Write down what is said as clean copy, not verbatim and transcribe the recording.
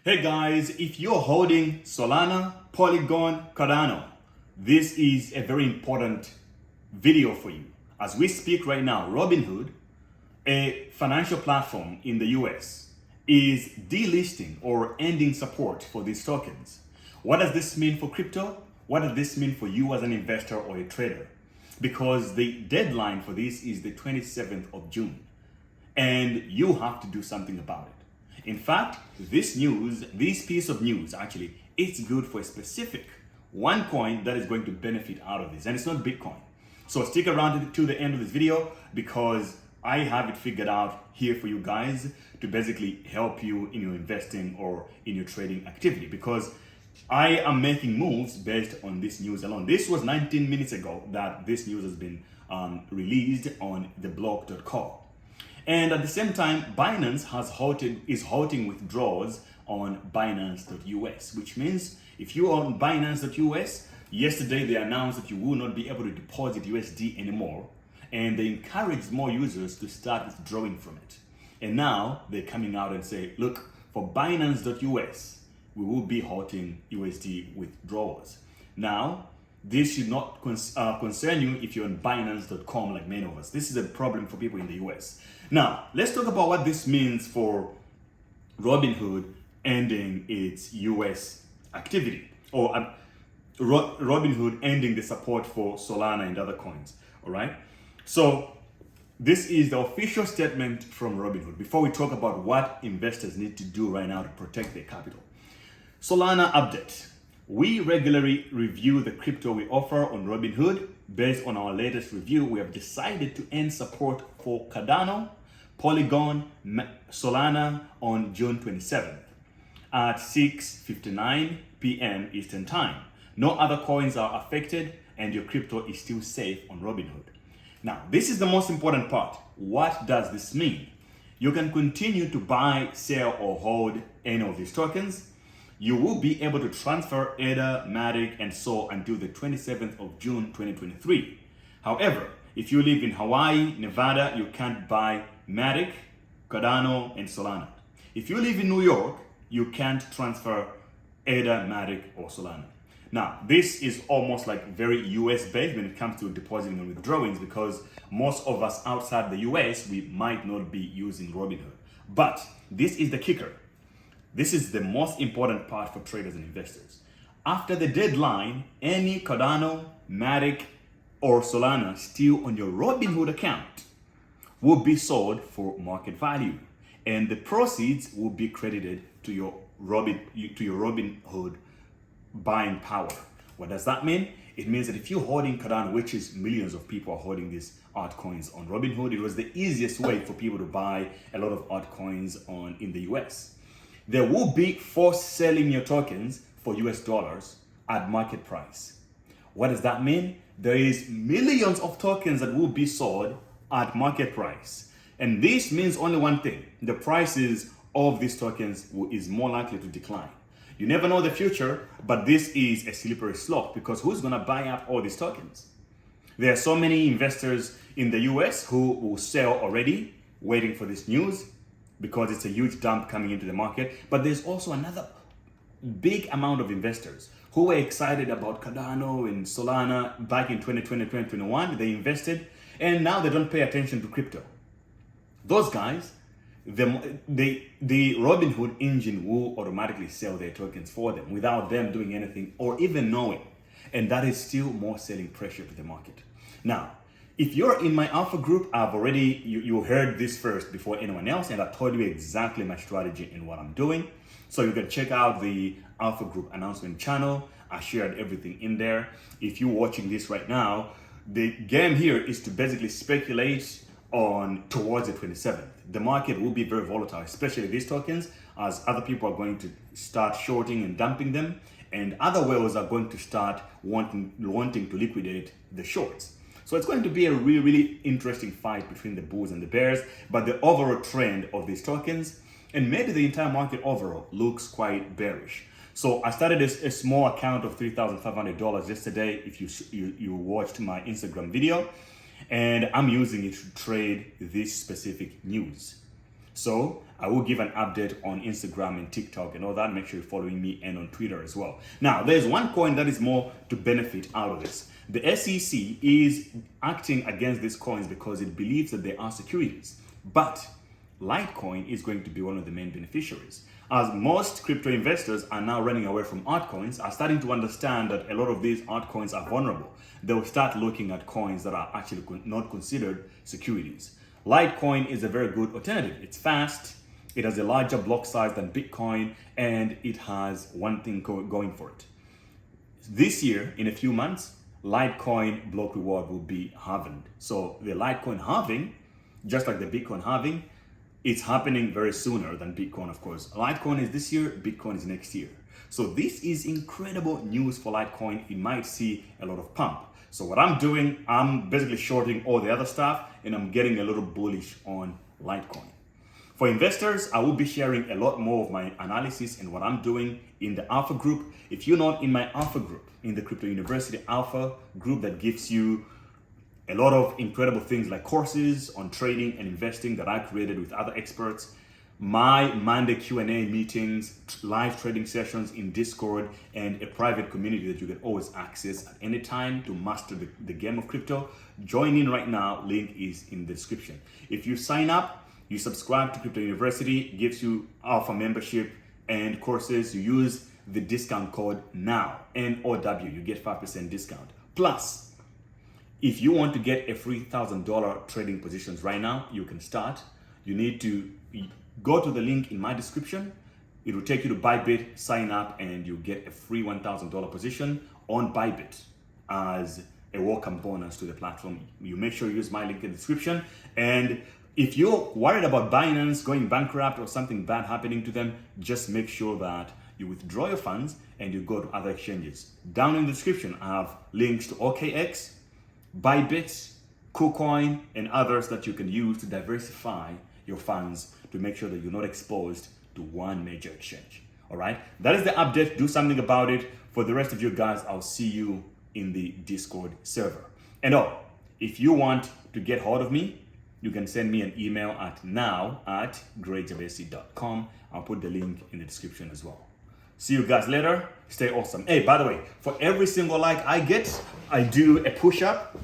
Hey guys, if you're holding Solana, Polygon, Cardano, this is a very important video for you. As we speak right now, Robinhood, a financial platform in the US, is delisting or ending support for these tokens. What does this mean for crypto? What does this mean for you as an investor or a trader? Because the deadline for this is the 27th of June, and you have to do something about it. In fact, this piece of news, actually, it's good for a specific one coin that is going to benefit out of this, and it's not Bitcoin. So stick around to the end of this video because I have it figured out here for you guys to basically help you in your investing or in your trading activity, because I am making moves based on this news alone. This was 19 minutes ago that this news has been released on theblog.com. And at the same time, Binance is halting withdrawals on Binance.us, which means if you are on Binance.us, yesterday they announced that you will not be able to deposit USD anymore, and they encouraged more users to start withdrawing from it. And now they're coming out and say, look, for Binance.us, we will be halting USD withdrawals. Now, this should not concern you if you're on Binance.com like many of us. This is a problem for people in the US. Now, let's talk about what this means for Robinhood ending its US activity, or Robinhood ending the support for Solana and other coins. All right. So this is the official statement from Robinhood before we talk about what investors need to do right now to protect their capital. Solana update. We regularly review the crypto we offer on Robinhood. Based on our latest review, we have decided to end support for Cardano, Polygon, Solana on June 27th at 6:59 p.m. Eastern Time. No other coins are affected and your crypto is still safe on Robinhood. Now, this is the most important part. What does this mean? You can continue to buy, sell, or hold any of these tokens. You will be able to transfer Ether, Matic, and so until the 27th of June 2023. However, if you live in Hawaii, Nevada, you can't buy Matic, Cardano, and Solana. If you live in New York, you can't transfer Ether, Matic, or Solana. Now, this is almost like very US based when it comes to depositing and withdrawings, because most of us outside the US, we might not be using Robinhood. But this is the kicker. This is the most important part for traders and investors. After the deadline, any Cardano, Matic, or Solana still on your Robinhood account will be sold for market value, and the proceeds will be credited to your Robinhood buying power. What does that mean? It means that if you're holding Cardano, which is millions of people are holding these altcoins on Robinhood, it was the easiest way for people to buy a lot of altcoins in the US. There will be forced selling your tokens for US dollars at market price. What does that mean? There is millions of tokens that will be sold at market price. And this means only one thing. The prices of these tokens is more likely to decline. You never know the future, but this is a slippery slope, because who's going to buy up all these tokens? There are so many investors in the US who will sell already, waiting for this news, because it's a huge dump coming into the market. But there's also another big amount of investors who were excited about Cardano and Solana back in 2020, 2021. They invested, and now they don't pay attention to crypto. Those guys, the Robinhood engine will automatically sell their tokens for them without them doing anything or even knowing. And that is still more selling pressure to the market. Now, if you're in my alpha group, I've already, you heard this first before anyone else, and I told you exactly my strategy and what I'm doing. So you can check out the alpha group announcement channel. I shared everything in there. If you're watching this right now, the game here is to basically speculate on towards the 27th. The market will be very volatile, especially these tokens, as other people are going to start shorting and dumping them, and other whales are going to start wanting to liquidate the shorts. So it's going to be a really, really interesting fight between the bulls and the bears, but the overall trend of these tokens, and maybe the entire market overall, looks quite bearish. So I started a small account of $3,500 yesterday, if you watched my Instagram video, and I'm using it to trade this specific news. So I will give an update on Instagram and TikTok and all that. Make sure you're following me and on Twitter as well. Now, there's one coin that is more to benefit out of this. The SEC is acting against these coins because it believes that they are securities. But Litecoin is going to be one of the main beneficiaries. As most crypto investors are now running away from altcoins, are starting to understand that a lot of these altcoins are vulnerable. They'll start looking at coins that are actually not considered securities. Litecoin is a very good alternative. It's fast, it has a larger block size than Bitcoin, and it has one thing going for it. This year, in a few months, Litecoin block reward will be halved. So the Litecoin halving, just like the Bitcoin halving, it's happening very sooner than Bitcoin, of course. Litecoin is this year, Bitcoin is next year. So this is incredible news for Litecoin. It might see a lot of pump. So what I'm doing, I'm basically shorting all the other stuff and I'm getting a little bullish on Litecoin. For investors, I will be sharing a lot more of my analysis and what I'm doing in the Alpha group. If you're not in my Alpha group, in the Crypto University Alpha group that gives you a lot of incredible things like courses on trading and investing that I created with other experts, my Monday Q&A meetings, live trading sessions in Discord, and a private community that you can always access at any time to master the game of crypto. Join in right now, link is in the description. If you sign up, you subscribe to Crypto University, it gives you Alpha membership and courses. You use the discount code NOW, N-O-W, you get 5% discount. Plus, if you want to get a free $1,000 trading positions right now, you can start. You need to go to the link in my description. It will take you to Bybit, sign up, and you get a free $1,000 position on Bybit as a welcome bonus to the platform. You make sure you use my link in the description. And if you're worried about Binance going bankrupt or something bad happening to them, just make sure that you withdraw your funds and you go to other exchanges. Down in the description, I have links to OKX, Bybit, KuCoin, and others that you can use to diversify your funds to make sure that you're not exposed to one major exchange. All right, that is the update. Do something about it. For the rest of you guys, I'll see you in the Discord server. And if you want to get hold of me, you can send me an email at now@greatjabesi.com. I'll put the link in the description as well. See you guys later. Stay awesome. Hey, by the way, for every single like I get, I do a push-up